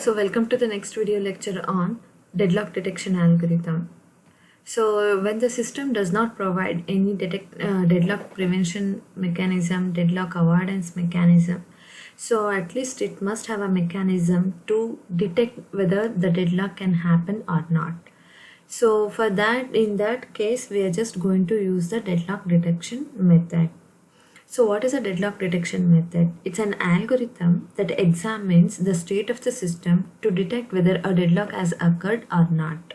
So welcome to the next video lecture on deadlock detection algorithm. So when the system does not provide any deadlock prevention mechanism, deadlock avoidance mechanism, so at least it must have a mechanism to detect whether the deadlock can happen or not. So for that, in that case, we are just going to use the deadlock detection method. So what is a deadlock detection method? It's an algorithm that examines the state of the system to detect whether a deadlock has occurred or not.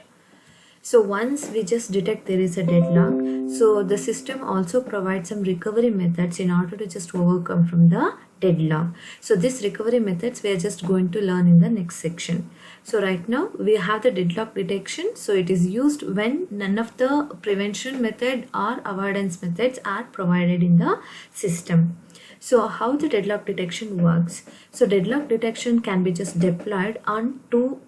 So once we just detect there is a deadlock, so the system also provides some recovery methods in order to just overcome from the deadlock. So this recovery methods we are just going to learn in the next section. So right now we have the deadlock detection. So it is used when none of the prevention method or avoidance methods are provided in the system. So how the deadlock detection works? So deadlock detection can be just deployed on two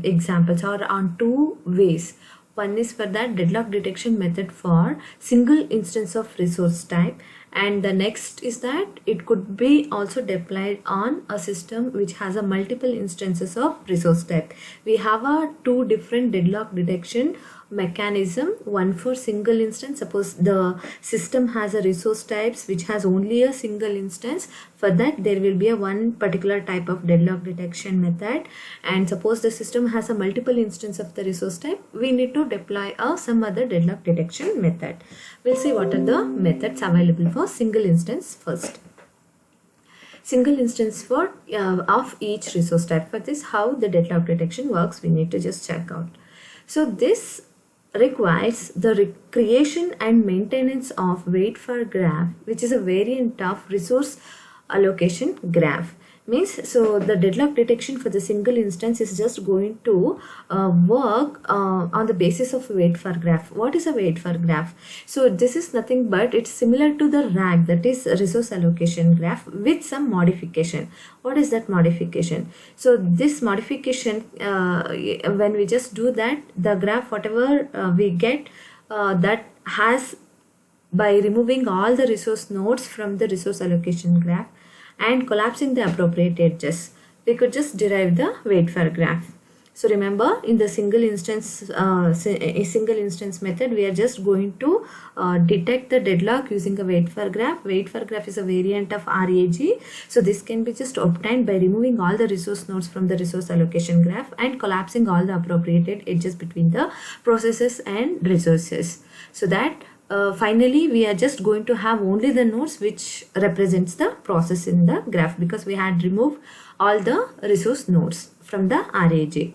examples or on two ways. One is for that deadlock detection method for single instance of resource type, and the next is that it could be also deployed on a system which has a multiple instances of resource type. We have a two different deadlock detection mechanism. One for single instance, suppose the system has a resource types which has only a single instance. For that there will be a one particular type of deadlock detection method, and suppose the system has a multiple instance of the resource type, we need to deploy some other deadlock detection method. We'll see what are the methods available for single instance first. Single instance for of each resource type. For this, how the deadlock detection works, we need to just check out. So this requires the creation and maintenance of wait for graph, which is a variant of resource allocation graph. Means, so the deadlock detection for the single instance is just going to work on the basis of wait for graph. What is a wait for graph? So this is nothing but it's similar to the RAG, that is resource allocation graph, with some modification. What is that modification? So this modification, when we just do that, the graph whatever we get, that has, by removing all the resource nodes from the resource allocation graph and collapsing the appropriate edges, we could just derive the wait for graph. So remember, in the single instance method, we are just going to detect the deadlock using a wait for graph. Wait for graph is a variant of RAG. So this can be just obtained by removing all the resource nodes from the resource allocation graph and collapsing all the appropriate edges between the processes and resources. So that finally we are just going to have only the nodes which represents the process in the graph, because we had removed all the resource nodes from the RAG.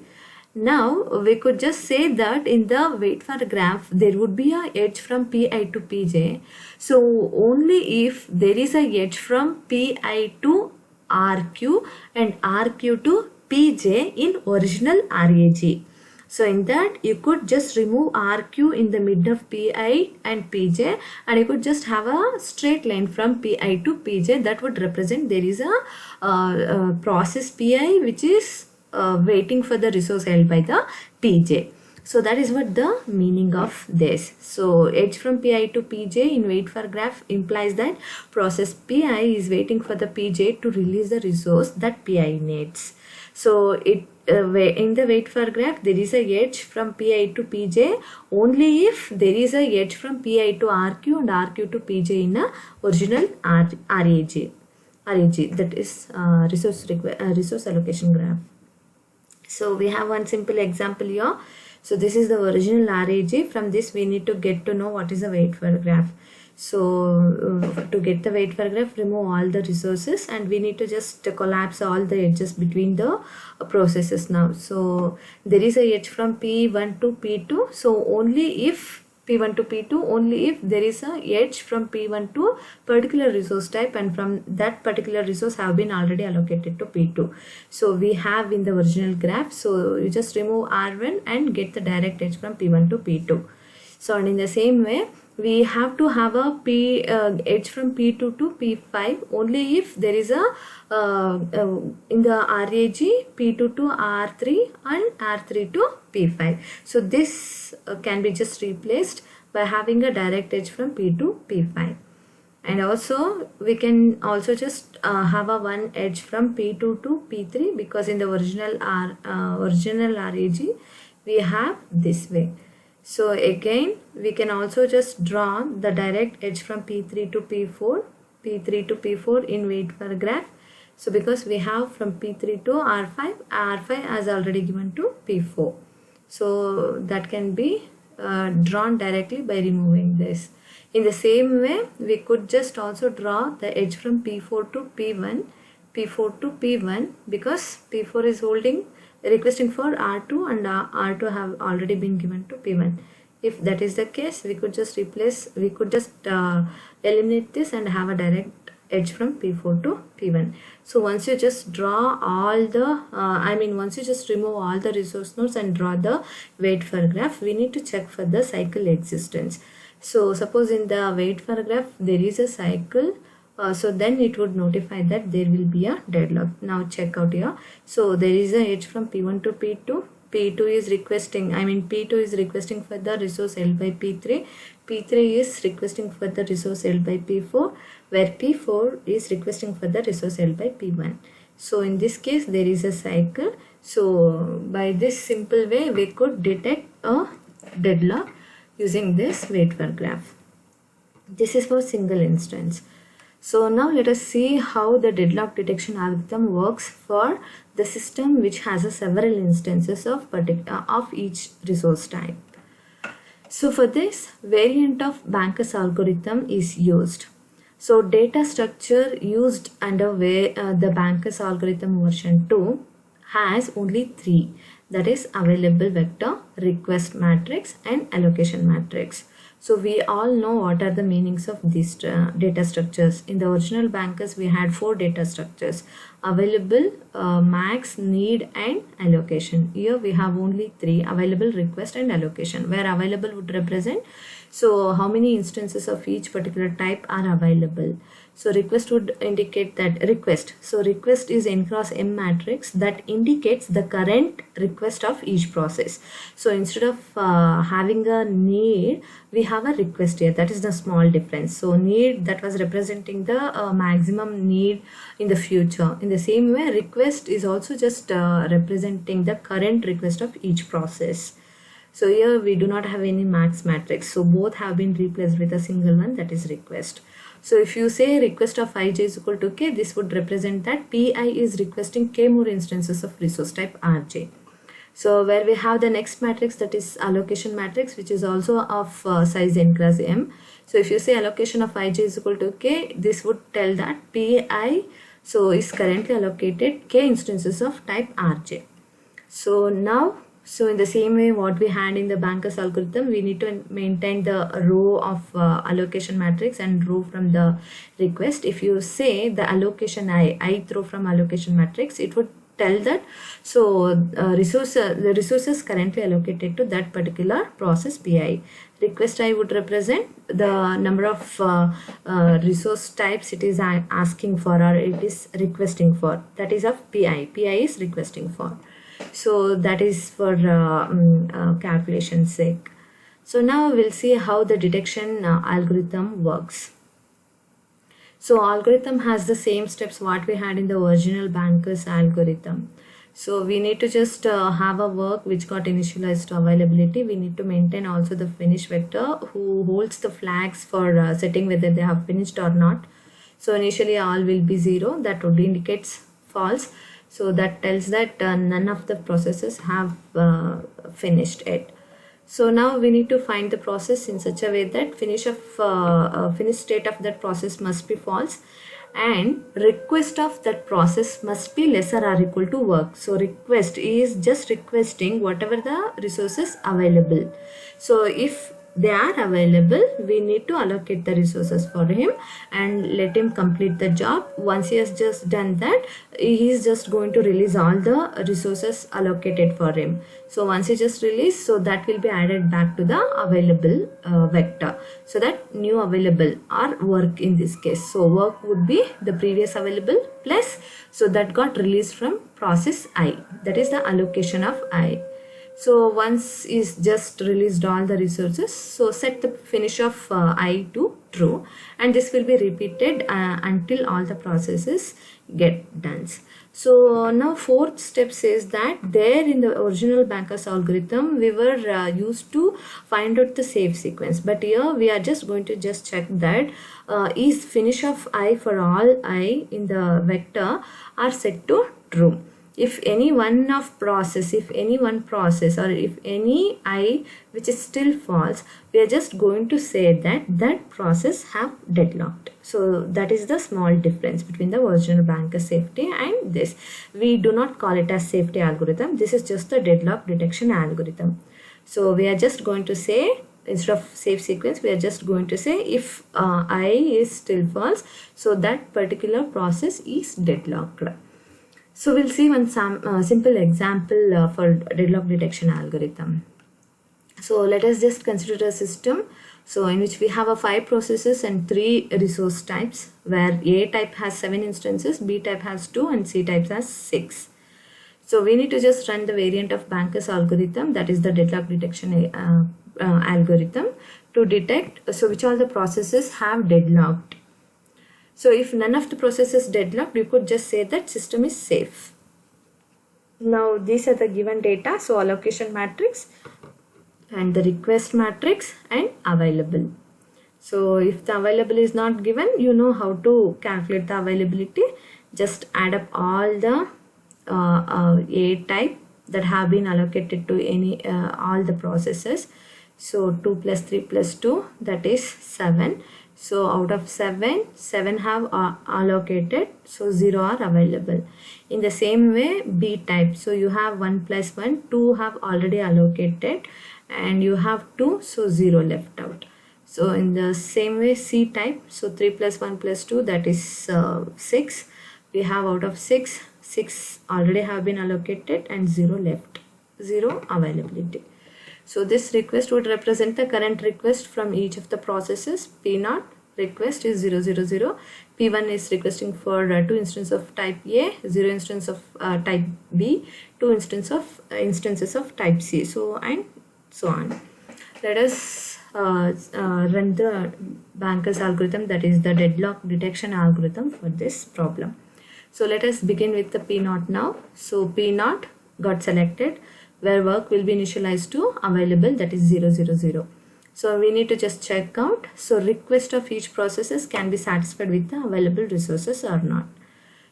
Now we could just say that in the wait for graph there would be a edge from Pi to Pj. So only if there is a edge from Pi to Rq and Rq to Pj in original RAG. So in that you could just remove RQ in the mid of Pi and Pj, and you could just have a straight line from Pi to Pj that would represent there is a process Pi which is waiting for the resource held by the Pj. So that is what the meaning of this. So edge from Pi to Pj in wait for graph implies that process Pi is waiting for the Pj to release the resource that Pi needs. So it in the wait for graph there is a edge from Pi to Pj only if there is a edge from Pi to Rq and Rq to Pj in a original RAG, that is resource allocation graph. So we have one simple example here. So this is the original RAG. From this we need to get to know what is a wait for graph. So to get the wait for graph, remove all the resources and we need to just collapse all the edges between the processes now. So there is a edge from P1 to P2. So only if P1 to P2, only if there is a edge from P1 to particular resource type and from that particular resource have been already allocated to P2. So we have in the original graph, so you just remove R1 and get the direct edge from P1 to P2. So and in the same way, we have to have a edge from P2 to P5 only if there is a in the RAG P2 to R3 and R3 to P5. So this can be just replaced by having a direct edge from P to P5. And also we can also just have a one edge from P2 to P3, because in the original RAG we have this way. So again we can also just draw the direct edge from P3 to P4, P3 to P4 in weight per graph. So because we have from P3 to R5, R5 has already given to P4. So that can be drawn directly by removing this. In the same way, we could just also draw the edge from P4 to P1, P4 to P1, because P4 is requesting for R2 and R2 have already been given to P1. If that is the case, we could just eliminate this and have a direct edge from P4 to P1. So once you just draw all the, once you just remove all the resource nodes and draw the weight for graph, we need to check for the cycle existence. So suppose in the weight for graph there is a cycle, so then it would notify that there will be a deadlock. Now check out here. So there is a edge from P1 to P2. P2 is requesting, P2 is requesting for the resource L by P3. P3 is requesting for the resource L by P4, where P4 is requesting for the resource L by P1. So in this case there is a cycle. So by this simple way we could detect a deadlock using this weight per graph. This is for single instance. So now let us see how the deadlock detection algorithm works for the system which has several instances of each resource type. So for this, variant of Banker's algorithm is used. So data structure used under the Banker's algorithm version 2 has only 3, that is available vector, request matrix and allocation matrix. So we all know what are the meanings of these data structures. In the original Bankers we had 4 data structures: available, max, need and allocation. Here we have only 3: available, request and allocation, where available would represent so how many instances of each particular type are available. So request would indicate that request. So request is n cross m matrix that indicates the current request of each process. So instead of having a need, we have a request here. That is the small difference. So need, that was representing the maximum need in the future. In the same way, request is also just representing the current request of each process. So here we do not have any max matrix. So both have been replaced with a single one, that is request. So if you say request of ij is equal to k, this would represent that pi is requesting k more instances of resource type rj. So where we have the next matrix, that is allocation matrix, which is also of size n cross m. So if you say allocation of ij is equal to k, this would tell that pi is currently allocated k instances of type rj. So in the same way what we had in the Banker's algorithm, we need to maintain the row of allocation matrix and row from the request. If you say the allocation ith row from allocation matrix, it would tell that the resources currently allocated to that particular process pi. Request I would represent the number of resource types it is asking for or it is requesting for, that is of pi. Pi is requesting for. So that is for calculation sake. So now we'll see how the detection algorithm works. So algorithm has the same steps what we had in the original Banker's algorithm. So we need to just have a work which got initialized to availability. We need to maintain also the finish vector who holds the flags for setting whether they have finished or not. So initially all will be 0, that would indicates false. So that tells that none of the processes have finished it. So now we need to find the process in such a way that finished state of that process must be false and request of that process must be lesser or equal to work. So request is just requesting whatever the resources available. So if they are available, we need to allocate the resources for him and let him complete the job. Once he has just done that, he is just going to release all the resources allocated for him. So once he just release, so that will be added back to the available vector. So that new available or work in this case. So work would be the previous available plus, so that got released from process I. That is the allocation of I. So once is just released all the resources, so set the finish of I to true, and this will be repeated until all the processes get done. So now fourth step says that there in the original Banker's algorithm we were used to find out the save sequence, but here we are just going to just check that is finish of I for all I in the vector are set to true. If any one process or if any I which is still false, we are just going to say that that process have deadlocked. So that is the small difference between the original Banker safety and this. We do not call it as safety algorithm. This is just the deadlock detection algorithm. So we are just going to say, instead of save sequence, we are just going to say if I is still false, so that particular process is deadlocked. So we'll see one simple example for deadlock detection algorithm. So let us just consider a system so in which we have 5 processes and 3 resource types, where A type has 7 instances, B type has 2 and C type has 6. So we need to just run the variant of Banker's algorithm, that is the deadlock detection algorithm, to detect so which all the processes have deadlocked. So if none of the processes deadlocked, you could just say that system is safe. Now these are the given data, so allocation matrix and the request matrix and available. So if the available is not given, you know how to calculate the availability. Just add up all the A type that have been allocated to any all the processes. So 2 plus 3 plus 2, that is 7. So out of 7 have allocated, so 0 are available. In the same way B type, so you have 1 plus 1, 2 have already allocated and you have 2, so 0 left out. So in the same way C type, so 3 plus 1 plus 2, that is 6. We have out of 6 already have been allocated and 0 left, 0 availability. So this request would represent the current request from each of the processes. P0 request is 0, 0, 0. P1 is requesting for 2 instances of type A, 0 instance of type B, 2 instances of type C, so and so on. Let us run the Banker's algorithm, that is the deadlock detection algorithm for this problem. So let us begin with the P0 now. So P0 got selected, where work will be initialized to available, that is 0, 0, 0. So we need to just check out, so request of each processes can be satisfied with the available resources or not.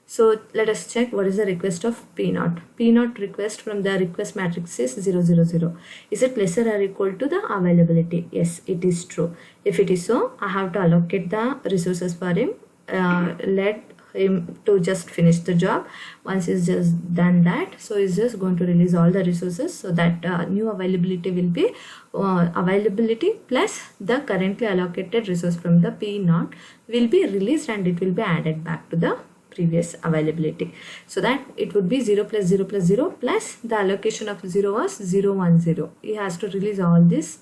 So let us check what is the request of P0. P0 request from the request matrix is 0, 0, 0. Is it lesser or equal to the availability? Yes, it is true. If it is so, I have to allocate the resources for him. Let him to just finish the job. Once he's just done that, so he's just going to release all the resources, so that new availability will be availability plus the currently allocated resource from the P0 will be released and it will be added back to the previous availability. So that it would be 0 plus 0 plus 0 plus the allocation of 0 was 0, 1, 0. He has to release all these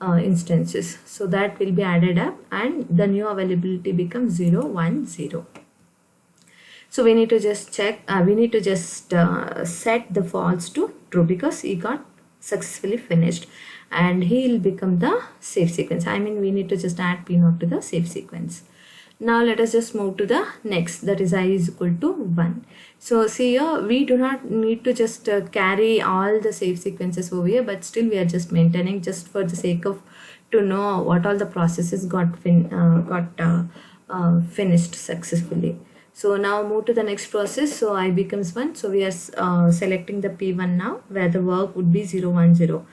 instances, so that will be added up and the new availability becomes 0, 1, 0. So we need to just check, we need to just set the false to true because he got successfully finished and he will become the safe sequence. I mean, we need to just add P0 to the safe sequence. Now let us just move to the next, that is I is equal to 1. So see here, we do not need to just carry all the safe sequences over here, but still we are just maintaining just for the sake of to know what all the processes got finished successfully. So now move to the next process. So I becomes 1. So we are selecting the P1 now, where the work would be 0, 1, 0.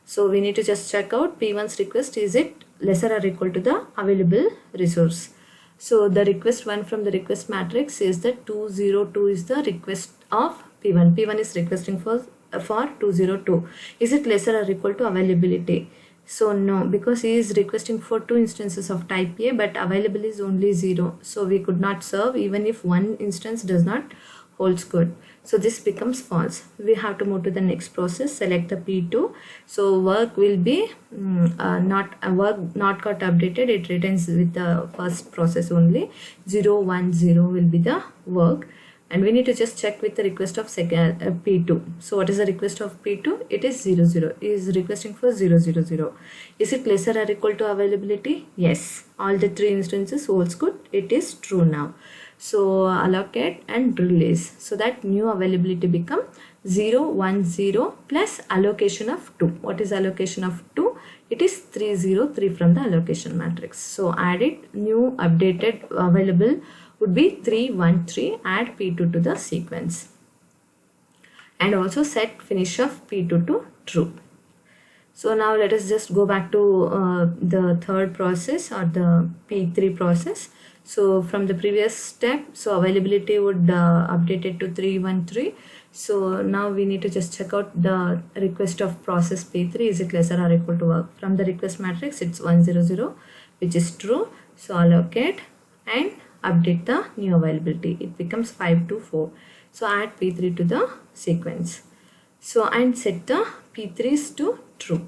So we need to just check out P1's request, is it lesser or equal to the available resource. So the request 1 from the request matrix says that 202 is the request of P1. P1 is requesting for 202. Is it lesser or equal to availability? So no, because he is requesting for 2 instances of type A, but available is only 0. So we could not serve even if one instance does not holds good. So this becomes false. We have to move to the next process, select the P2. So work will be not got updated. It returns with the first process only. 0, 1, 0 will be the work. and we need to just check with the request of P2. So what is the request of P2? It is 0 0. He is requesting for 0 0 0. Is it lesser or equal to availability? Yes. All the three instances holds good. It is true now. So allocate and release. So that new availability become 0 1 0 plus allocation of 2. What is allocation of 2? It is 3 0 3 from the allocation matrix. So add it. New updated available would be 3 1 3. Add P2 to the sequence. And also set finish of P2 to true. So now let us just go back to the third process, or the P3 process. So from the previous step, so availability would update it to 313. So now we need to just check out the request of process P3. Is it lesser or equal to work? From the request matrix, it's 100, which is true. So allocate and update the new availability. It becomes 524. So add P3 to the sequence. So and set the P3s to true.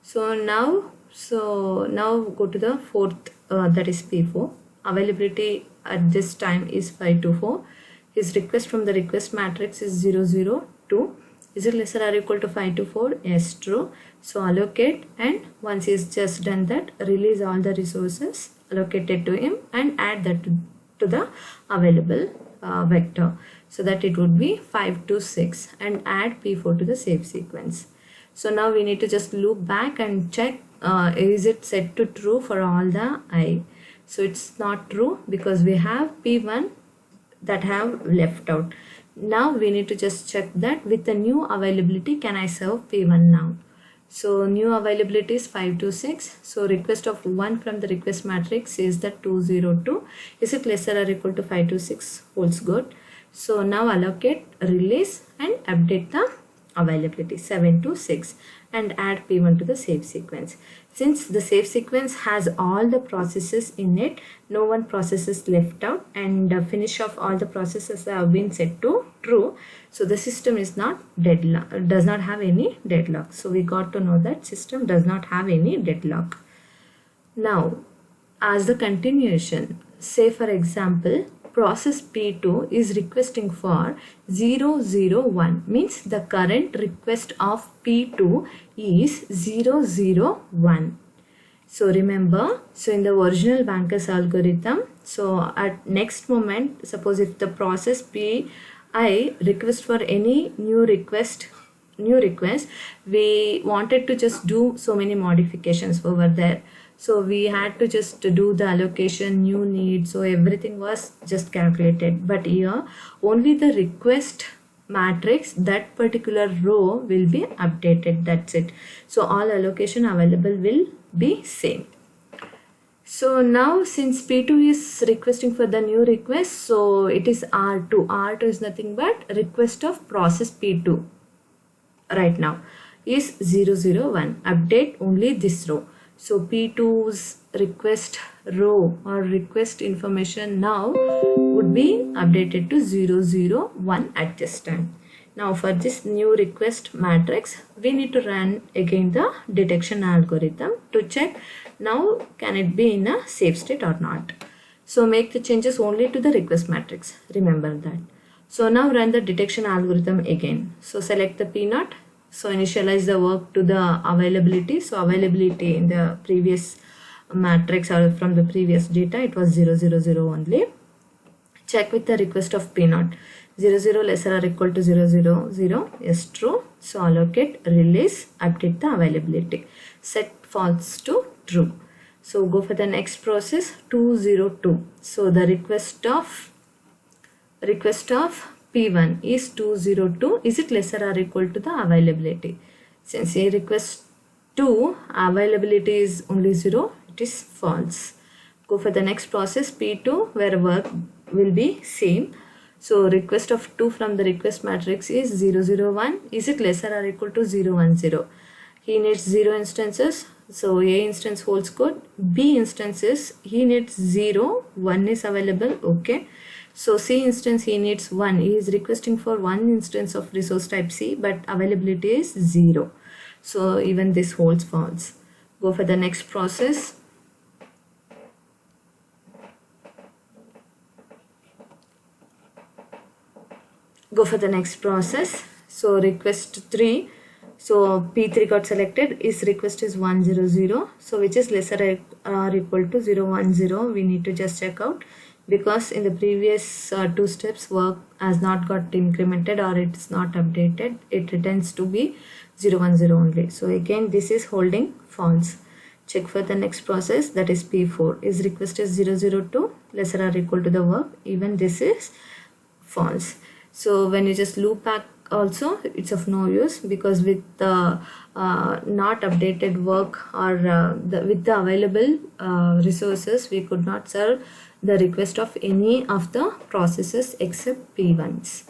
So now go to the fourth, that is P4. Availability at this time is 524. His request from the request matrix is 002. Is it lesser or equal to 524? Yes, true. So allocate, and once he's just done that, release all the resources allocated to him and add that to the available vector, so that it would be 526, and add P4 to the save sequence. So now we need to just loop back and check is it set to true for all the I. So it's not true because we have P1 that have left out. Now we need to just check that with the new availability, can I serve P1 now? So new availability is 526. So request of 1 from the request matrix is the 202. Is it lesser or equal to 526? Holds good. So now allocate, release and update the availability 726 and add P1 to the save sequence. Since the save sequence has all the processes in it, no one process is left out, and finish of all the processes have been set to true. So the system is not deadlock, does not have any deadlock. So we got to know that system does not have any deadlock. Now as the continuation, say for example, process P2 is requesting for 001, means the current request of P2 is 001. So remember, so in the original Banker's algorithm, so at next moment, suppose if the process Pi request for any new request, we wanted to just do so many modifications over there. So we had to just do the allocation, new need, so everything was just calculated. But here only the request matrix, that particular row will be updated, that's it. So all allocation available will be same. So now since P2 is requesting for the new request, so it is R2. R2 is nothing but request of process P2 right now is 001. Update only this row. So P2's request row or request information now would be updated to 001 at this time. Now for this new request matrix, we need to run again the detection algorithm to check now can it be in a safe state or not. So make the changes only to the request matrix, remember that. So now run the detection algorithm again. So select the P0. So initialize the work to the availability. So availability in the previous matrix or from the previous data, it was 000 only. Check with the request of P0. 00 lesser or equal to 000 is true. So allocate, release, update the availability. Set false to true. So go for the next process 202. So the request of P1 is 202. Is it lesser or equal to the availability? Since a request 2, availability is only 0, it is false. Go for the next process P2 where work will be same. So request of 2 from the request matrix is 001. Is it lesser or equal to 010? He needs 0 instances. So A instance holds good. B instances he needs 0. 1 is available. Okay. So C instance he needs 1. He is requesting for 1 instance of resource type C, but availability is 0. So even this holds false. Go for the next process. go for the next process. So request 3. So P3 got selected. Its request is 100. So which is lesser or equal to 010. We need to just check out, because in the previous 2 steps work has not got incremented or it is not updated. It returns to be 010 only. So again this is holding false. Check for the next process, that is P4. Is request is 002 lesser or equal to the work. Even this is false. So when you just loop back also, it's of no use, because with the not updated work or with the available resources, we could not serve the request of any of the processes except P1s.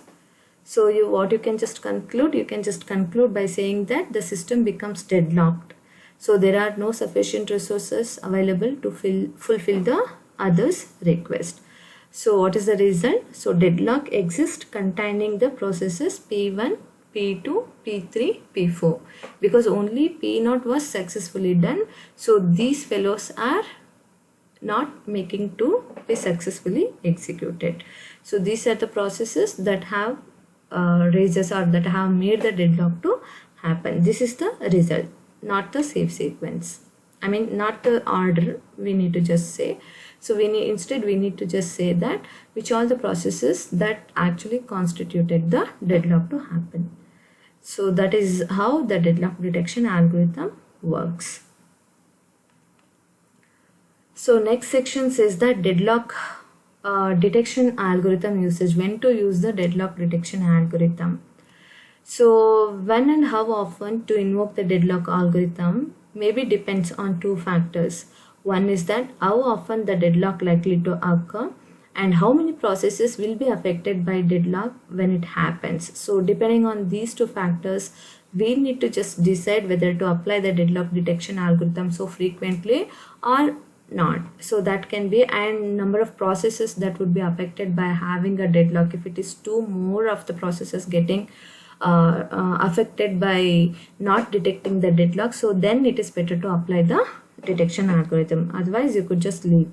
So what you can just conclude? You can just conclude by saying that the system becomes deadlocked. So there are no sufficient resources available to fulfill the other's request. So what is the result? So deadlock exists containing the processes P1, P2, P3, P4, because only P0 was successfully done. So these fellows are not making to be successfully executed. So these are the processes that have raises or that have made the deadlock to happen. This is the result, not the safe sequence. I mean, not the order, we need to just say. So instead we need to just say that which all the processes that actually constituted the deadlock to happen. So that is how the deadlock detection algorithm works. So next section says that deadlock detection algorithm usage, when to use the deadlock detection algorithm. So when and how often to invoke the deadlock algorithm maybe depends on 2 factors. One is that how often the deadlock likely to occur, and how many processes will be affected by deadlock when it happens. So depending on these 2 factors, we need to just decide whether to apply the deadlock detection algorithm so frequently or not. So that can be and number of processes that would be affected by having a deadlock. If it is 2 more of the processes getting affected by not detecting the deadlock, so then it is better to apply the detection algorithm. Otherwise you could just leave.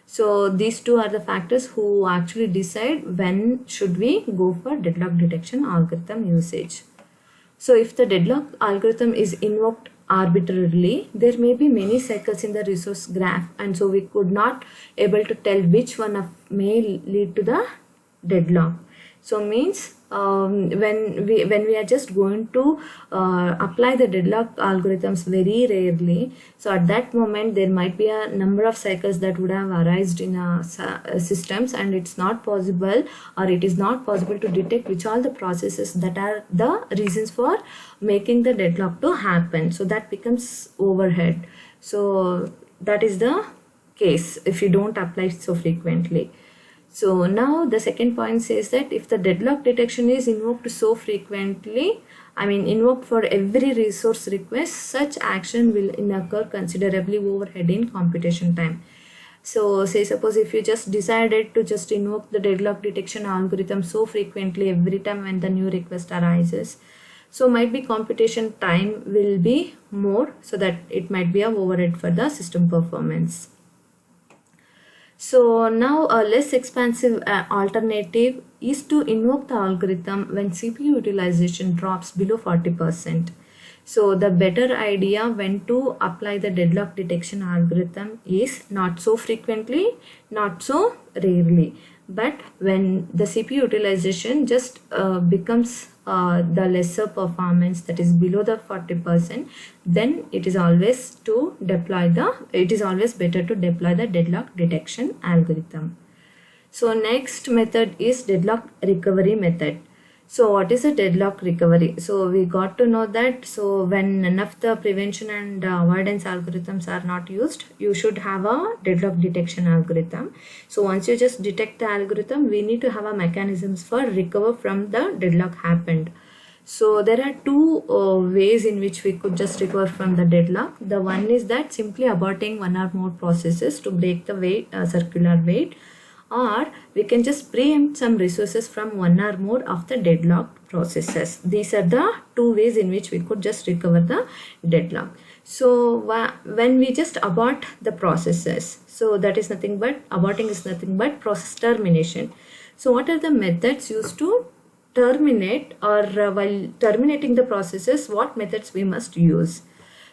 So these 2 are the factors who actually decide when should we go for deadlock detection algorithm usage. So if the deadlock algorithm is invoked arbitrarily, there may be many cycles in the resource graph, and so we could not able to tell which one may lead to the deadlock. So means when we are just going to apply the deadlock algorithms very rarely, so at that moment there might be a number of cycles that would have arisen in systems, and it's not possible or it is not possible to detect which all the processes that are the reasons for making the deadlock to happen. So that becomes overhead. So that is the case if you don't apply it so frequently. So now the second point says that if the deadlock detection is invoked so frequently, invoked for every resource request, such action will incur considerably overhead in computation time. So say suppose if you just decided to just invoke the deadlock detection algorithm so frequently every time when the new request arises, so might be computation time will be more, so that it might be a overhead for the system performance. So now a less expensive alternative is to invoke the algorithm when CPU utilization drops below 40%. So the better idea when to apply the deadlock detection algorithm is not so frequently, not so rarely, but when the CPU utilization just becomes the lesser performance, that is below the 40%, then it is always better to deploy the deadlock detection algorithm. So next method is deadlock recovery method. So what is a deadlock recovery? So we got to know that so when none of the prevention and avoidance algorithms are not used, you should have a deadlock detection algorithm. So once you just detect the algorithm, we need to have a mechanisms for recover from the deadlock happened. So there are 2 ways in which we could just recover from the deadlock. The one is that simply aborting one or more processes to break the circular wait, or we can just preempt some resources from one or more of the deadlocked processes. These are the 2 ways in which we could just recover the deadlock. So when we just abort the processes, so that is nothing but aborting is nothing but process termination. So what are the methods used to terminate or while terminating the processes, what methods we must use.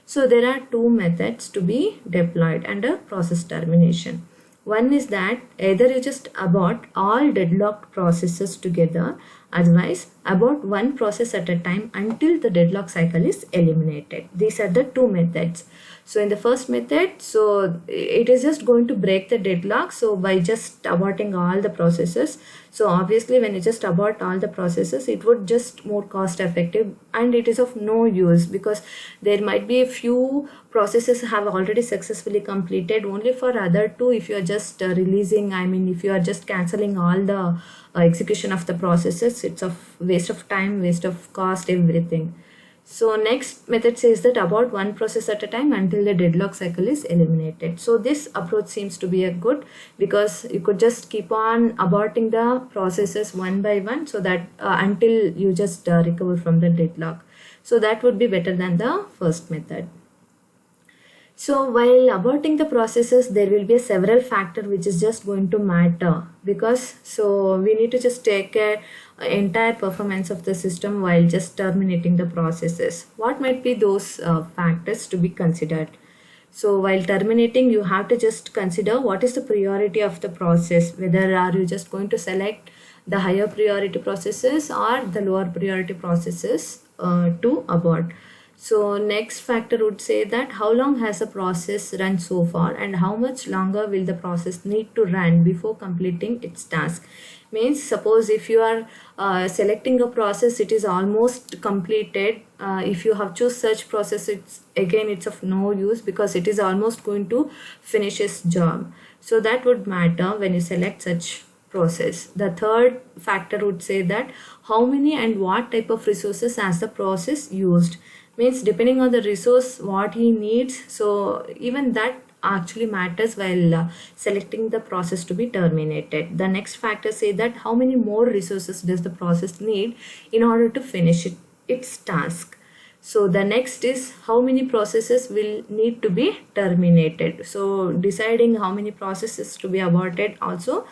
So there are two methods to be deployed under process termination. One is that either you just abort all deadlocked processes together, otherwise abort one process at a time until the deadlock cycle is eliminated. These are the two methods. So in the first method, so it is just going to break the deadlock, so by just aborting all the processes. So obviously when you just abort all the processes, it would just more cost effective and it is of no use, because there might be a few processes have already successfully completed. Only for other two, if you are just releasing, I mean if you are just cancelling all the execution of the processes, it's a waste of time, waste of cost, everything. So next method says that abort one process at a time until the deadlock cycle is eliminated. So this approach seems to be a good, because you could just keep on aborting the processes one by one, so that until you just recover from the deadlock. So that would be better than the first method. So while aborting the processes, there will be a several factor which is just going to matter, because so we need to just take care entire performance of the system while just terminating the processes. What might be those factors to be considered? So while terminating, you have to just consider what is the priority of the process, whether are you just going to select the higher priority processes or the lower priority processes to abort. So next factor would say that how long has the process run so far and how much longer will the process need to run before completing its task. Means suppose if you are selecting a process, it is almost completed. If you have choose such process, it's of no use, because it is almost going to finish its job. So that would matter when you select such process. The third factor would say that how many and what type of resources has the process used. Means depending on the resource what he needs, so even that actually matters while selecting the process to be terminated. The next factor say that how many more resources does the process need in order to finish its task. So the next is how many processes will need to be terminated. So deciding how many processes to be aborted also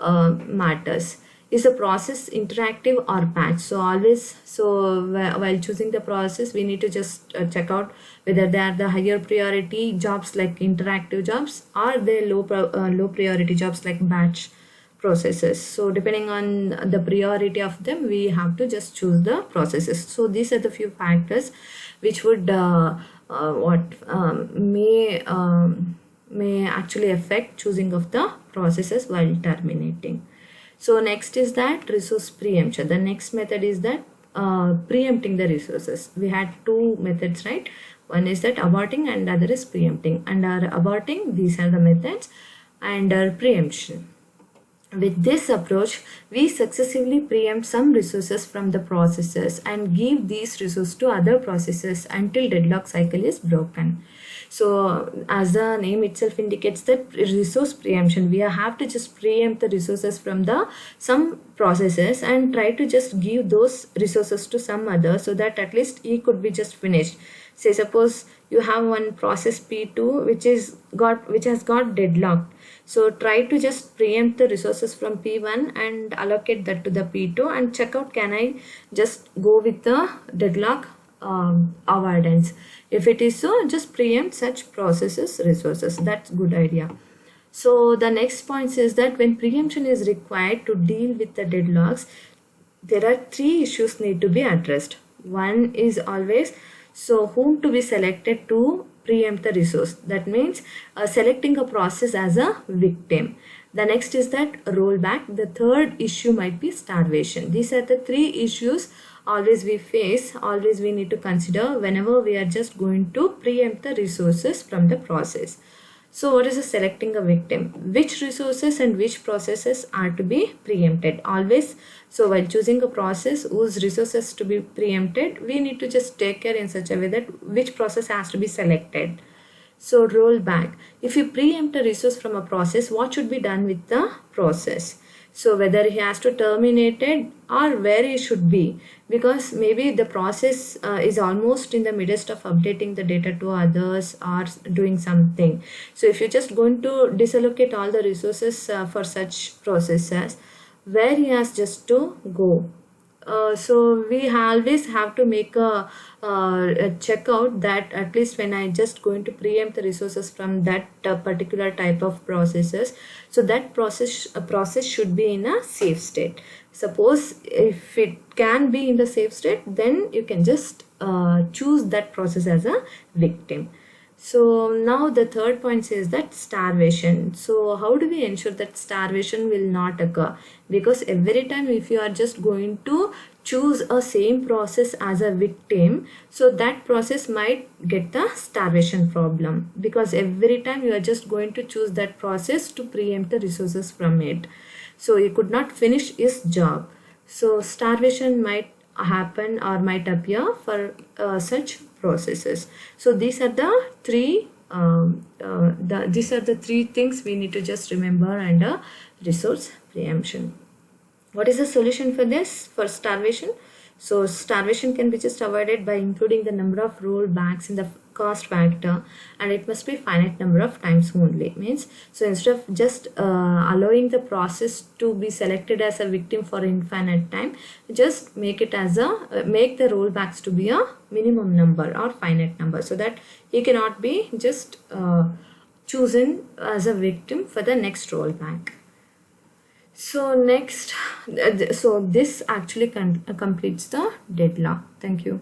matters. Is the process interactive or batch? So always, so while choosing the process, we need to just check out whether they are the higher priority jobs like interactive jobs, or the low priority jobs like batch processes. So depending on the priority of them, we have to just choose the processes. So these are the few factors which would may actually affect choosing of the processes while terminating. So next is that resource preemption. The next method is that preempting the resources. We had two methods, right? One is that aborting and other is preempting. Under aborting, these are the methods. Under preemption, with this approach, we successively preempt some resources from the processes and give these resources to other processes until deadlock cycle is broken. So as the name itself indicates, that resource preemption, we have to just preempt the resources from the some processes and try to just give those resources to some other, so that at least it could be just finished. Say suppose you have one process P2 which has got deadlocked. So try to just preempt the resources from P1 and allocate that to the P2 and check out, can I just go with the deadlock avoidance. If it is so, just preempt such processes resources. That's good idea. So the next point is that when preemption is required to deal with the deadlocks, there are three issues need to be addressed. One is always, so whom to be selected to preempt the resource. That means selecting a process as a victim. The next is that rollback. The third issue might be starvation. These are the three issues always we face, always we need to consider whenever we are just going to preempt the resources from the process. So what is the selecting a victim? Which resources and which processes are to be preempted? Always, so while choosing a process whose resources to be preempted, we need to just take care in such a way that which process has to be selected. So roll back. If you preempt a resource from a process, what should be done with the process? So whether he has to terminate it or where he should be, because maybe the process is almost in the midst of updating the data to others or doing something. So if you're just going to disallocate all the resources for such processes, where he has just to go, So we always have to make a checkout that at least when I just going to preempt the resources from that particular type of processes, so that process should be in a safe state. Suppose if it can be in the safe state, then you can just choose that process as a victim. So now the third point says that starvation. So how do we ensure that starvation will not occur? Because every time if you are just going to choose a same process as a victim, so that process might get the starvation problem, because every time you are just going to choose that process to preempt the resources from it. So he could not finish his job. So starvation might happen or might appear for such processes. So these are the three these are the three things we need to just remember under resource preemption. What is the solution for this, for starvation? So starvation can be just avoided by including the number of rollbacks in the cost factor, and it must be finite number of times only. Means, so instead of just allowing the process to be selected as a victim for infinite time, just make it as a make the rollbacks to be a minimum number or finite number, so that he cannot be just chosen as a victim for the next rollback. So next, so this actually completes the deadlock. Thank you.